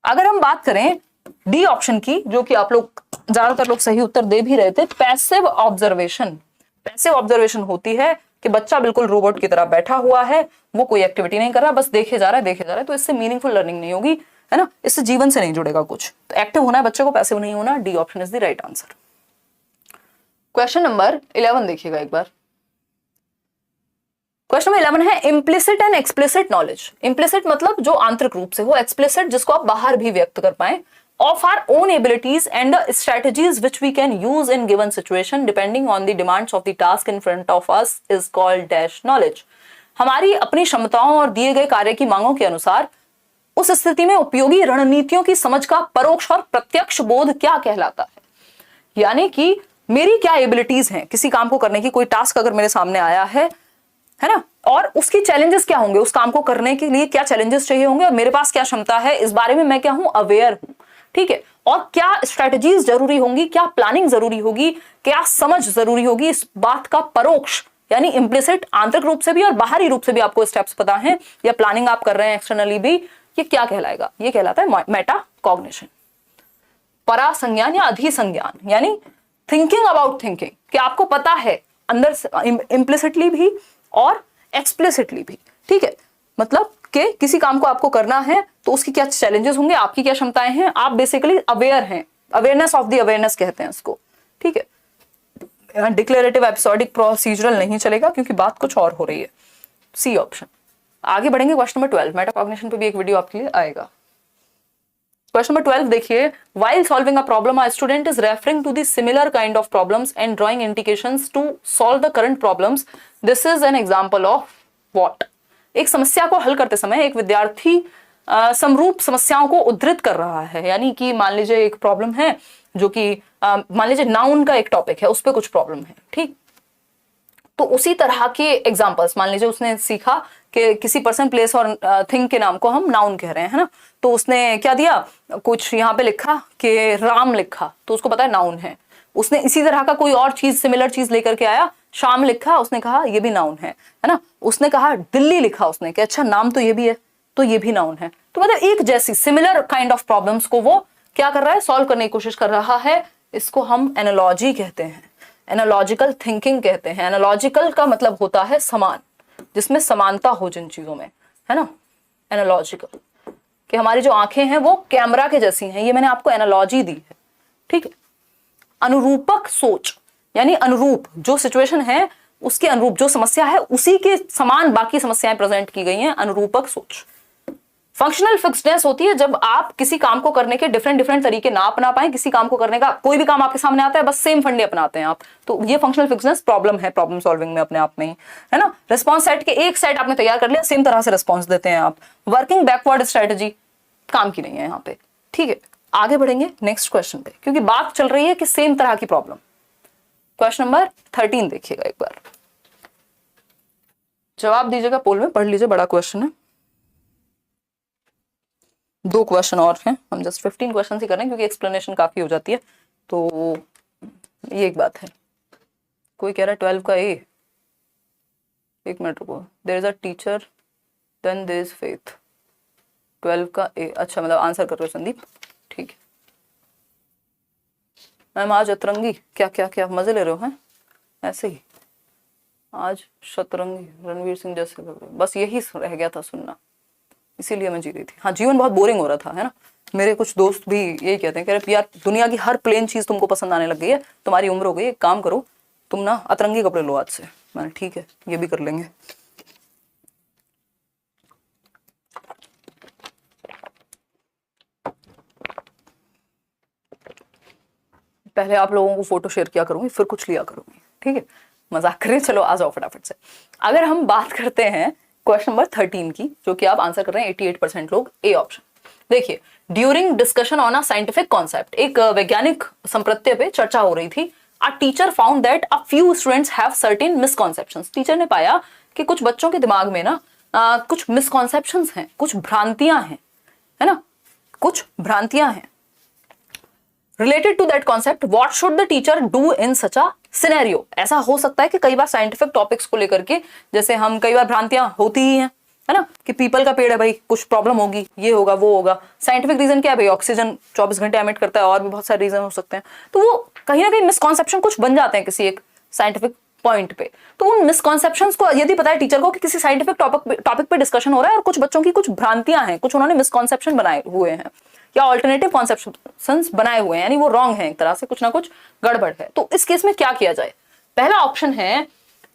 अगर हम बात करें डी ऑप्शन की, जो कि आप लोग ज्यादातर लोग सही उत्तर दे भी रहे थे, पैसिव ऑब्जर्वेशन। पैसिव ऑब्जर्वेशन होती है कि बच्चा बिल्कुल रोबोट की तरह बैठा हुआ है, वो कोई एक्टिविटी नहीं कर रहा, बस देखे जा रहा है देखे जा रहा है, तो इससे मीनिंगफुल लर्निंग नहीं होगी, है ना, इससे जीवन से नहीं जुड़ेगा कुछ। तो एक्टिव होना है बच्चे को, पैसिव नहीं होना। D option is the right answer. Question number 11 देखिएगा एक बार। क्वेश्चन नंबर 11 है implicit and explicit knowledge. Implicit मतलब जो आंतरिक रूप से हो, एक्सप्लिसिट जिसको आप बाहर भी व्यक्त कर पाए, of our own abilities and the strategies which we can use in given situation depending on the demands of the task in front of us is called dash knowledge। हमारी अपनी क्षमताओं और दिए गए कार्य की मांगों के अनुसार उस स्थिति में उपयोगी रणनीतियों की समझ का परोक्ष और प्रत्यक्ष बोध क्या कहलाता है। यानी कि मेरी क्या एबिलिटीज हैं किसी काम को करने की, कोई टास्क अगर मेरे सामने आया है ना, और उसकी चैलेंजेस क्या होंगे, उस काम को करने के लिए क्या चैलेंजेस चाहिए होंगे, और मेरे पास क्या क्षमता है, इस बारे में मैं क्या हूं, अवेयर हूं। ठीक है, और क्या स्ट्रेटजीज जरूरी होंगी, क्या प्लानिंग जरूरी होगी, क्या समझ जरूरी होगी, इस बात का परोक्ष यानी इम्प्लिसिट, आंतरिक रूप से भी और बाहरी रूप से भी आपको स्टेप्स पता है, या प्लानिंग आप कर रहे हैं एक्सटर्नली भी, ये क्या कहलाएगा, ये कहलाता है मेटा कॉग्निशन। परासंज्ञान या अधिसंज्ञान यानी थिंकिंग अबाउट थिंकिंग, कि आपको पता है अंदर से इम्प्लिसिटली भी और एक्सप्लिसिटली भी। ठीक है, मतलब कि किसी काम को आपको करना है तो उसकी क्या चैलेंजेस होंगे, आपकी क्या क्षमताएं हैं, आप बेसिकली अवेयर हैं, अवेयरनेस ऑफ द अवेयरनेस कहते हैं इसको। ठीक है, यहाँ डिक्लेरेटिव एपिसोडिक प्रोसीजरल नहीं चलेगा क्योंकि बात कुछ और हो रही है। C option. आगे बढ़ेंगे क्वेश्चन नंबर 12। मेटाकॉग्निशन पे भी एक वीडियो आपके लिए आएगा। क्वेश्चन नंबर 12 देखिए, while solving a problem a student is referring to the similar kind of problems and drawing indications to solve the current problems. This is an example of what? एक समस्या को हल करते समय एक विद्यार्थी समरूप समस्याओं को उद्धृत कर रहा है। यानी कि मान लीजिए एक प्रॉब्लम है जो कि मान लीजिए नाउन का एक टॉपिक है, उस पर कुछ प्रॉब्लम है। ठीक, तो उसी तरह के एग्जाम्पल्स, मान लीजिए उसने सीखा कि किसी पर्सन प्लेस और थिंग के नाम को हम नाउन कह रहे हैं, है ना, तो उसने क्या दिया, कुछ यहाँ पे लिखा कि राम लिखा, तो उसको पता है नाउन है। उसने इसी तरह का कोई और चीज, सिमिलर चीज लेकर के आया, शाम लिखा, उसने कहा ये भी नाउन है ना। उसने कहा दिल्ली लिखा उसने, कि अच्छा नाम तो ये भी है, तो ये भी नाउन है। तो मतलब एक जैसी सिमिलर काइंड ऑफ प्रॉब्लम्स को वो क्या कर रहा है, सॉल्व करने की कोशिश कर रहा है। इसको हम एनालॉजी कहते हैं, एनालॉजिकल थिंकिंग कहते हैं। एनालॉजिकल का मतलब होता है समान, जिसमें समानता हो जिन चीजों में, है ना, एनालॉजिकल। कि हमारी जो आंखें हैं वो कैमरा के जैसी हैं, ये मैंने आपको एनालॉजी दी है। ठीक है, अनुरूपक सोच यानी अनुरूप जो सिचुएशन है उसके अनुरूप जो समस्या है उसी के समान बाकी समस्याएं प्रेजेंट की गई हैं, अनुरूपक सोच। फंक्शनल फिक्सडनेस होती है जब आप किसी काम को करने के डिफरेंट तरीके ना अपना पाए। किसी काम को करने का कोई भी काम आपके सामने आता है, बस सेम फंडे अपनाते हैं आप, तो ये फंक्शनल फिक्सडनेस प्रॉब्लम है, प्रॉब्लम सॉल्विंग में अपने आप में ही, है ना। रिस्पॉन्स सेट के एक सेट आपने तैयार कर लिया, सेम तरह से रिस्पॉन्स देते हैं आप। वर्किंग बैकवर्ड स्ट्रेटेजी काम की नहीं है यहाँ पे। ठीक है, आगे बढ़ेंगे नेक्स्ट क्वेश्चन पे, क्योंकि बात चल रही है कि सेम तरह की प्रॉब्लम। क्वेश्चन नंबर 13 देखिएगा एक बार, जवाब दीजिएगा, पोल में पढ़ लीजिए, बड़ा क्वेश्चन है। 2 क्वेश्चन और हैं, हम जस्ट 15 क्वेश्चन ही कर रहे हैं क्योंकि एक्सप्लेनेशन काफी हो जाती है। तो ये एक बात है, कोई कह रहा है 12 का ए, एक मिनट रुको, there is a teacher then there is faith. 12 का ए, अच्छा मतलब आंसर कर रहे हो संदीप, ठीक है। मैम आज अतरंगी क्या क्या क्या मजे ले रहे हो हैं ऐसे ही, आज शतरंगी रणवीर सिंह जैसे लग रहे हो, बस यही रह गया था सुनना, इसीलिए मैं जी रही थी। हाँ, जीवन बहुत बोरिंग हो रहा था, है ना। मेरे कुछ दोस्त भी यही कहते हैं, कह रहे यार दुनिया की हर प्लेन चीज तुमको पसंद आने लग गई है, तुम्हारी उम्र हो गई, एक काम करो तुम ना अतरंगी कपड़े लो आज से। मैंने ठीक है, ये भी कर लेंगे। पहले आप लोगों को फोटो शेयर किया करूंगी, फिर कुछ लिया करूंगी, ठीक है, मजाक करें। चलो आ जाओ फटाफट से। अगर हम बात करते हैं क्वेश्चन नंबर 13 की, जो कि आप आंसर कर रहे हैं 88% लोग, ए ऑप्शन। देखिए, during discussion on a scientific concept, एक वैज्ञानिक संप्रत्यय पे चर्चा हो रही थी। A teacher found that a few students have certain misconceptions. Teacher ने पाया कि कुछ बच्चों के दिमाग में ना कुछ मिसकॉन्सेप्शंस हैं, कुछ भ्रांतियां हैं, है ना, कुछ भ्रांतियां हैं। Related to that concept, what should the teacher do in such a scenario ऐसा हो सकता है कि कई बार साइंटिफिक टॉपिक्स को लेकर के, जैसे हम कई बार भ्रांतियां होती ही हैं, है ना, कि पीपल का पेड़ है भाई, कुछ प्रॉब्लम होगी, ये होगा वो होगा। साइंटिफिक रीजन क्या है भाई, ऑक्सीजन 24 घंटे एमिट करता है, और भी बहुत सारे रीजन हो सकते हैं। तो वो कहीं ना कहीं मिसकॉन्सेप्शन कुछ बन जाते हैं किसी एक साइंटिफिक पॉइंट पे। तो उन मिसकॉन्सेप्शंस को यदि पता है टीचर को कि किसी साइंटिफिक टॉपिक पे डिस्कशन हो रहा है और कुछ बच्चों की कुछ भ्रांतियां हैं, कुछ उन्होंने मिसकॉन्सेप्शन बनाए हुए हैं या ऑल्टरनेटिव कॉन्सेप्शंस बनाए हुए हैं, यानी वो रॉन्ग है, एक तरह से कुछ ना कुछ गड़बड़ है, तो इस केस में क्या किया जाए? पहला ऑप्शन है,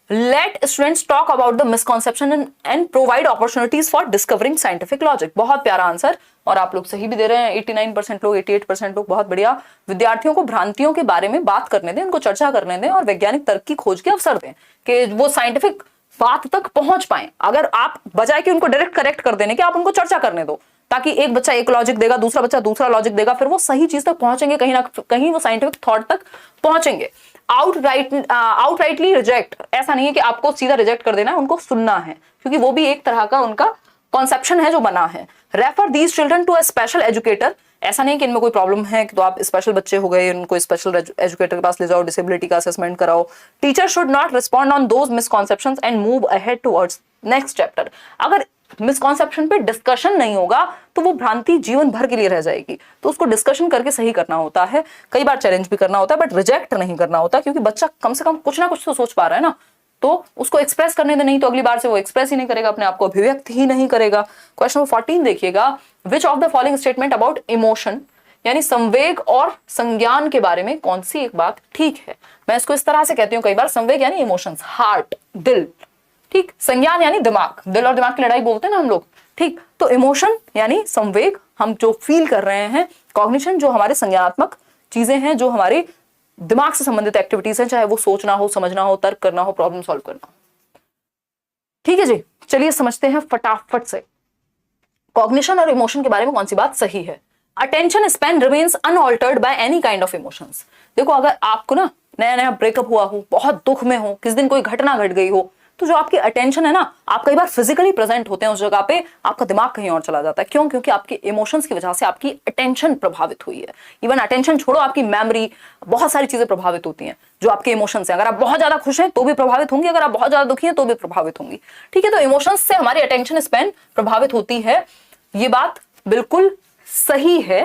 let students talk about the misconception and provide opportunities for discovering scientific logic. बहुत प्यारा आंसर, और आप लोग सही भी दे रहे हैं। 89% लोग, 88% लोग, बहुत बढ़िया। विद्यार्थियों को भ्रांतियों के बारे में बात करने दें, उनको चर्चा करने दें और वैज्ञानिक तर्क की खोज के अवसर दें कि वो साइंटिफिक बात तक पहुंच पाए। अगर आप बजाय कि उनको डायरेक्ट करेक्ट कर देने के, आप उनको चर्चा करने दो, ताकि एक बच्चा एक लॉजिक देगा, दूसरा बच्चा दूसरा लॉजिक देगा, फिर वो सही चीज तक पहुंचेंगे, कहीं ना कहीं वो साइंटिफिक थॉट तक पहुंचेंगे। आउटराइटली रिजेक्ट, ऐसा नहीं है कि आपको सीधा रिजेक्ट कर देना है, उनको सुनना है, क्योंकि वो भी एक तरह का उनका कॉन्सेप्शन है जो बना है। Refer these children to a special educator, ऐसा नहीं कि इनमें कोई प्रॉब्लम है तो आप स्पेशल बच्चे हो गए, उनको स्पेशल एजुकेटर के पास ले जाओ, डिसेबिलिटी का असेसमेंट कराओ। Teacher should not respond on those misconceptions and move ahead towards next chapter. अगर मिसकॉन्सेप्शन पे डिस्कशन नहीं होगा तो वो भ्रांति जीवन भर के लिए रह जाएगी, तो उसको डिस्कशन करके सही करना होता है, कई बार चैलेंज भी करना होता है, बट रिजेक्ट नहीं करना होता, क्योंकि बच्चा कम से कम कुछ ना कुछ तो सोच पा रहा है ना, तो उसको एक्सप्रेस करने दे, नहीं तो अगली बार से वो एक्सप्रेस ही नहीं करेगा, अपने आप को अभिव्यक्त ही नहीं करेगा। क्वेश्चन नंबर 14 देखिएगा, विच of the following statement about emotion, यानी संवेग और संज्ञान के बारे में कौन सी एक बात ठीक है? मैं इसको इस तरह से कहती हूँ कई बार, संवेग यानी इमोशंस, हार्ट, दिल, ठीक, संज्ञान यानी दिमाग, दिल और दिमाग की लड़ाई बोलते हैं ना हम लोग, ठीक। तो इमोशन यानी संवेग, हम जो फील कर रहे हैं, कॉग्निशन जो हमारे संज्ञानात्मक चीजें हैं, जो हमारे दिमाग से संबंधित एक्टिविटीज हैं, चाहे वो सोचना हो, समझना हो, तर्क करना हो, प्रॉब्लम सॉल्व करना हो। ठीक है जी, चलिए समझते हैं फटाफट से कॉग्निशन और इमोशन के बारे में कौन सी बात सही है। Attention span remains unaltered by any kind of emotions. देखो, अगर आपको ना नया नया ब्रेकअप हुआ हो, बहुत दुख में हो, किस दिन कोई घटना घट गई हो, तो जो आपकी अटेंशन है ना, आप कई बार फिजिकली प्रेजेंट होते हैं उस जगह पे, आपका दिमाग कहीं और चला जाता है। क्यों? क्योंकि आपके इमोशंस की वजह से आपकी अटेंशन प्रभावित हुई है। इवन अटेंशन छोड़ो, आपकी मेमोरी, बहुत सारी चीजें प्रभावित होती हैं जो आपके इमोशंस हैं। अगर आप बहुत ज्यादा खुश हैं तो भी प्रभावित होंगी, अगर आप बहुत ज्यादा दुखी हैं तो भी प्रभावित होंगी। ठीक है, तो इमोशंस से हमारी अटेंशन स्पैन प्रभावित होती है, ये बात बिल्कुल सही है।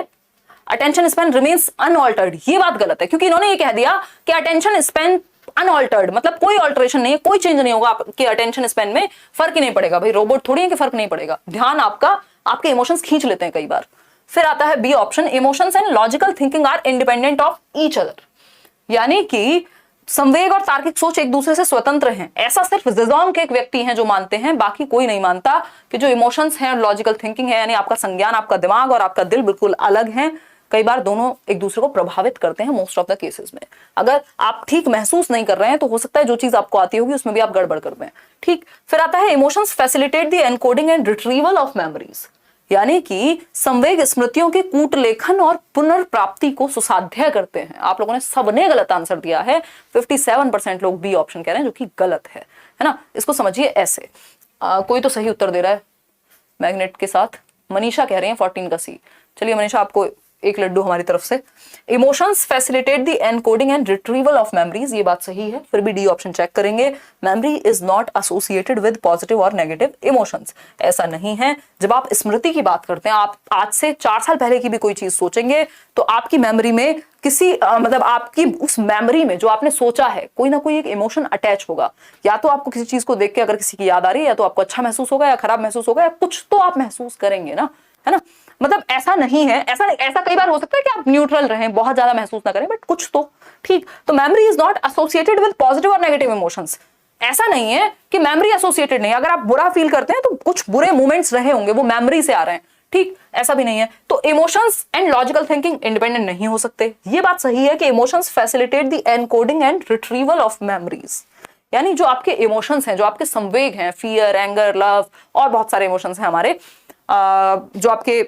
अटेंशन स्पैन रिमेन्स अनऑल्टर्ड, ये बात गलत है, क्योंकि इन्होंने ये कह दिया कि अटेंशन स्पैन अनऑल्टर्ड, मतलब कोई ऑल्टरेशन नहीं है, कोई चेंज नहीं होगा आपके अटेंशन स्पैन में, फर्क ही नहीं पड़ेगा। भाई रोबोट थोड़ी है कि फर्क नहीं पड़ेगा, ध्यान आपका, आपके इमोशंस खींच लेते हैं कई बार। फिर आता है B option, emotions and logical thinking are independent of each other, यानी कि संवेग और तार्किक सोच एक दूसरे से स्वतंत्र हैं। ऐसा सिर्फ ज़ेज़ोंग के एक व्यक्ति हैं जो मानते हैं, बाकी कोई नहीं मानता कि जो इमोशंस हैं और लॉजिकल थिंकिंग है, यानी आपका संज्ञान, आपका दिमाग और आपका दिल बिल्कुल अलग हैं। कई बार दोनों एक दूसरे को प्रभावित करते हैं मोस्ट ऑफ द केसेस में। अगर आप ठीक महसूस नहीं कर रहे हैं तो हो सकता है जो चीज आपको आती होगी उसमें भी आप गड़बड़ कर दें। ठीक, फिर आता है emotions facilitate the encoding and retrieval of memories, यानी कि संवेग स्मृतियों के कूटलेखन और पुनर्प्राप्ति को सुसाध्य करते हैं। आप लोगों ने सबने गलत आंसर दिया है, 57% लोग बी ऑप्शन कह रहे हैं, जो कि गलत है ना। इसको समझिए ऐसे, कोई तो सही उत्तर दे रहा है मैग्नेट के साथ, मनीषा कह रही है 14 का सी। चलिए मनीषा, आपको एक लड्डू हमारी तरफ से। Emotions facilitate the encoding and retrieval of memories, ये बात सही है। फिर भी डी ऑप्शन चेक करेंगे, memory is not associated with positive और नेगेटिव इमोशंस, ऐसा नहीं है। जब आप स्मृति की बात करते हैं, आप आज से 4 साल पहले की भी कोई चीज सोचेंगे तो आपकी मेमोरी में किसी मतलब आपकी उस मेमोरी में जो आपने सोचा है, कोई ना कोई एक इमोशन अटैच होगा। या तो आपको किसी चीज को देख के अगर किसी की याद आ रही है, या तो आपको अच्छा महसूस होगा या खराब महसूस होगा, या कुछ तो आप महसूस करेंगे ना, है ना। मतलब ऐसा नहीं है, ऐसा कई बार हो सकता है कि आप न्यूट्रल रहें, बहुत ज्यादा महसूस ना करें, बट कुछ तो। ठीक, तो memory is not associated with positive और नेगेटिव इमोशंस। ऐसा नहीं है कि मेमोरी एसोसिएटेड नहीं है, अगर आप बुरा फील करते हैं तो कुछ बुरे मोमेंट्स रहे होंगे, वो मेमोरी से आ रहे हैं। ठीक, ऐसा भी नहीं है। तो emotions and logical thinking independent नहीं हो सकते। ये बात सही है कि emotions facilitate the encoding and retrieval of memories, यानी जो आपके इमोशंस हैं, जो आपके संवेग हैं, फियर, एंगर, लव और बहुत सारे इमोशंस हैं हमारे, जो आपके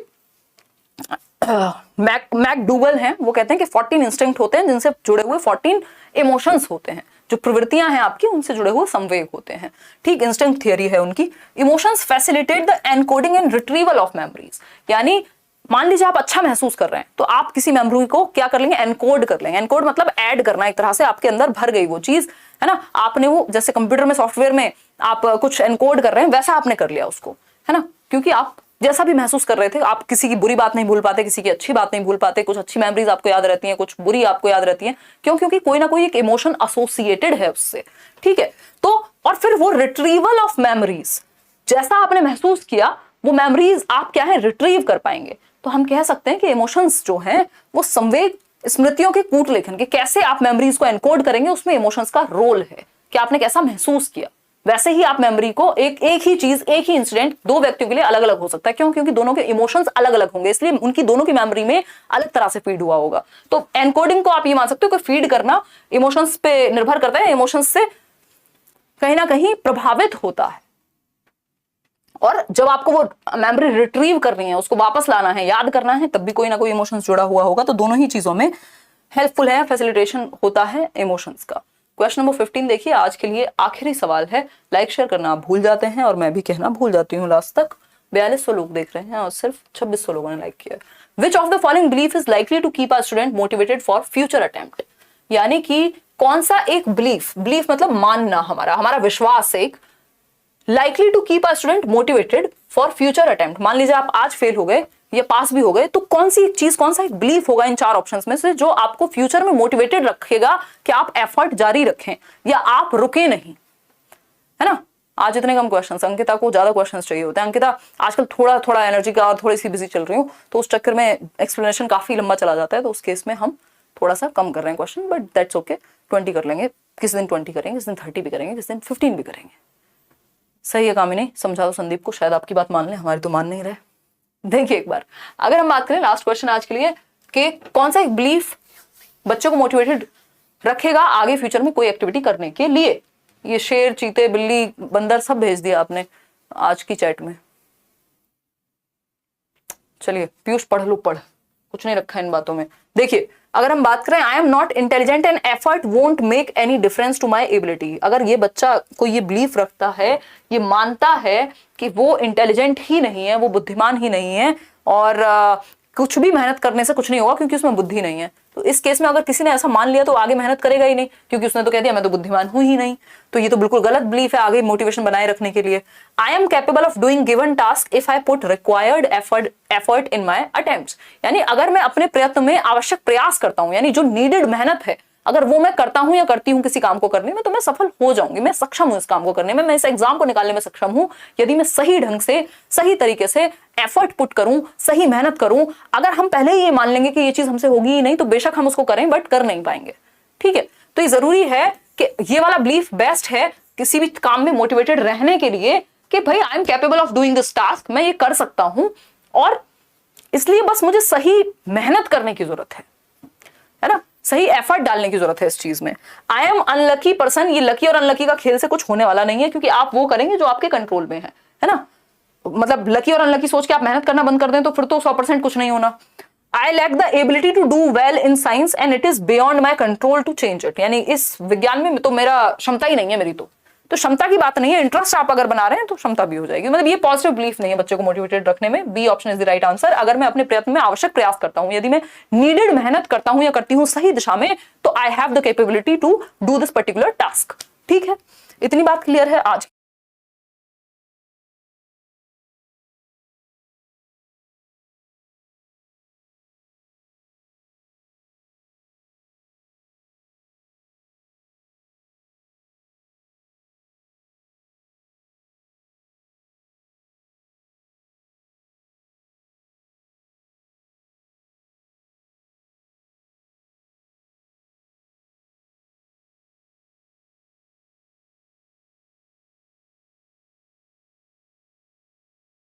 मैकडूगल हैं, वो कहते हैं कि 14 इंस्टिंक्ट होते हैं जिनसे जुड़े हुए 14 इमोशंस होते हैं, जो प्रवृत्तियां हैं आपकी उनसे जुड़े हुए संवेग होते हैं। ठीक, इंस्टिंक्ट थियरी है उनकी। Emotions facilitate the encoding and retrieval of memories, यानी मान लीजिए आप अच्छा महसूस कर रहे हैं तो आप किसी मेमोरी को क्या कर लेंगे, एनकोड कर लेंगे। एनकोड मतलब ऐड करना, एक तरह से आपके अंदर भर गई वो चीज, है ना। आपने वो जैसे कंप्यूटर में सॉफ्टवेयर में आप कुछ एनकोड कर रहे हैं वैसा आपने कर लिया उसको, है ना। क्योंकि आप जैसा भी महसूस कर रहे थे, आप किसी की बुरी बात नहीं भूल पाते, किसी की अच्छी बात नहीं भूल पाते, कुछ अच्छी मेमोरीज आपको याद रहती हैं, कुछ बुरी आपको याद रहती हैं। क्यों? क्योंकि कोई ना कोई एक इमोशन एसोसिएटेड है उससे, ठीक है। तो और फिर वो रिट्रीवल ऑफ मेमोरीज, जैसा आपने महसूस किया वो मेमोरीज आप क्या है, रिट्रीव कर पाएंगे। तो हम कह सकते हैं कि इमोशंस जो हैं वो संवेग स्मृतियों के कूट लेखन के, कैसे आप मेमोरीज को एनकोड करेंगे उसमें इमोशंस का रोल है कि आपने कैसा महसूस किया। वैसे ही आप मेमोरी को एक ही चीज, एक ही इंसिडेंट दो व्यक्तियों के लिए अलग अलग हो सकता है। क्यों? क्योंकि दोनों के इमोशंस अलग अलग होंगे, इसलिए उनकी दोनों की मेमोरी में अलग तरह से फीड हुआ होगा। तो एनकोडिंग को आप ये मान सकते हो कि फीड करना इमोशंस पे निर्भर करता है, इमोशंस से कहीं ना कहीं प्रभावित होता है। और जब आपको वो मेमोरी रिट्रीव करनी है, उसको वापस लाना है, याद करना है, तब भी कोई ना कोई इमोशंस जुड़ा हुआ होगा। तो दोनों ही चीजों में हेल्पफुल है, फैसिलिटेशन होता है इमोशंस का। क्वेश्चन नंबर 15 देखिए, आज के लिए आखिरी सवाल है। लाइक शेयर करना आप भूल जाते हैं और मैं भी कहना भूल जाती हूँ लास्ट तक। 4200 लोग देख रहे हैं और सिर्फ 2600 लोगों ने लाइक किया। Which of the following belief is likely to keep a student motivated for future attempt. यानी कि कौन सा एक बिलीफ, बिलीफ मतलब मानना, हमारा विश्वास, एक likely to keep a student motivated for future attempt. मान लीजिए आप आज फेल हो गए या पास भी हो गए, तो कौन सी एक चीज, कौन सा एक बिलीफ होगा इन चार ऑप्शंस में से जो आपको फ्यूचर में मोटिवेटेड रखेगा कि आप एफर्ट जारी रखें या आप रुके नहीं, है ना। आज इतने कम क्वेश्चंस, अंकिता को ज्यादा क्वेश्चंस चाहिए होते हैं। अंकिता आजकल थोड़ा एनर्जी का और थोड़ी सी बिजी चल रही हूँ, तो उस चक्कर में एक्सप्लेनेशन काफी लंबा चला जाता है। तो उस केस में हम थोड़ा सा कम कर रहे हैं क्वेश्चन, बट दैट्स ओके। 20 कर लेंगे, किसी दिन 20 करेंगे, किसी दिन 30 भी करेंगे, किसी दिन 15 भी करेंगे। सही है कामिनी, समझा दो संदीप को, शायद आपकी बात मान ले, हमारी तो मान नहीं रहे। देखिए एक बार अगर हम बात करें लास्ट क्वेश्चन आज के लिए कि कौन सा एक बिलीफ बच्चों को मोटिवेटेड रखेगा आगे फ्यूचर में कोई एक्टिविटी करने के लिए। ये शेर, चीते, बिल्ली, बंदर सब भेज दिया आपने आज की चैट में। चलिए पीयूष पढ़ लो, पढ़, कुछ नहीं रखा इन बातों में। देखिए अगर हम बात करें I am not intelligent and effort won't make any difference to my ability. अगर ये बच्चा कोई ये बिलीफ रखता है, ये मानता है कि वो इंटेलिजेंट ही नहीं है, वो बुद्धिमान ही नहीं है और कुछ भी मेहनत करने से कुछ नहीं होगा क्योंकि उसमें बुद्धि नहीं है, तो इस केस में अगर किसी ने ऐसा मान लिया तो आगे मेहनत करेगा ही नहीं, क्योंकि उसने तो कह दिया मैं तो बुद्धिमान हूं ही नहीं। तो ये तो बिल्कुल गलत बिलीफ है आगे मोटिवेशन बनाए रखने के लिए। I am capable of doing given task if I put required effort in my attempts. यानी अगर मैं अपने प्रयत्न में आवश्यक प्रयास करता हूं, यानी जो नीडेड मेहनत है अगर वो मैं करता हूं या करती हूं किसी काम को करने में, तो मैं सफल हो जाऊंगी, मैं सक्षम हूं इस काम को करने में, मैं इस एग्जाम को निकालने में सक्षम हूं यदि मैं सही ढंग से, सही तरीके से एफर्ट पुट करूं, सही मेहनत करूं। अगर हम पहले ही ये मान लेंगे कि ये चीज हमसे होगी ही नहीं, तो बेशक हम उसको करें बट कर नहीं पाएंगे, ठीक है। तो ये जरूरी है कि ये वाला बिलीफ बेस्ट है किसी भी काम में मोटिवेटेड रहने के लिए कि भाई I am capable of doing this task, मैं ये कर सकता हूं और इसलिए बस मुझे सही मेहनत करने की जरूरत है ना, सही एफर्ट डालने की जरूरत है इस चीज में। आई एम अनलकी पर्सन, ये लकी और अनलकी का खेल से कुछ होने वाला नहीं है, क्योंकि आप वो करेंगे जो आपके कंट्रोल में है ना। मतलब लकी और अनलकी सोच के आप मेहनत करना बंद कर दें तो फिर तो 100% कुछ नहीं होना। I lack the ability to do well in science and it is beyond my control to change it. यानी इस विज्ञान में तो मेरा क्षमता ही नहीं है, मेरी तो क्षमता की बात नहीं है, इंटरेस्ट आप अगर बना रहे हैं तो क्षमता भी हो जाएगी। मतलब ये पॉजिटिव बिलीफ नहीं है बच्चों को मोटिवेटेड रखने में। B option is the right answer. अगर मैं अपने प्रयत्न में आवश्यक प्रयास करता हूं, यदि मैं नीडेड मेहनत करता हूं या करती हूं सही दिशा में, तो I have the capability to do this particular task. ठीक है, इतनी बात क्लियर है आज।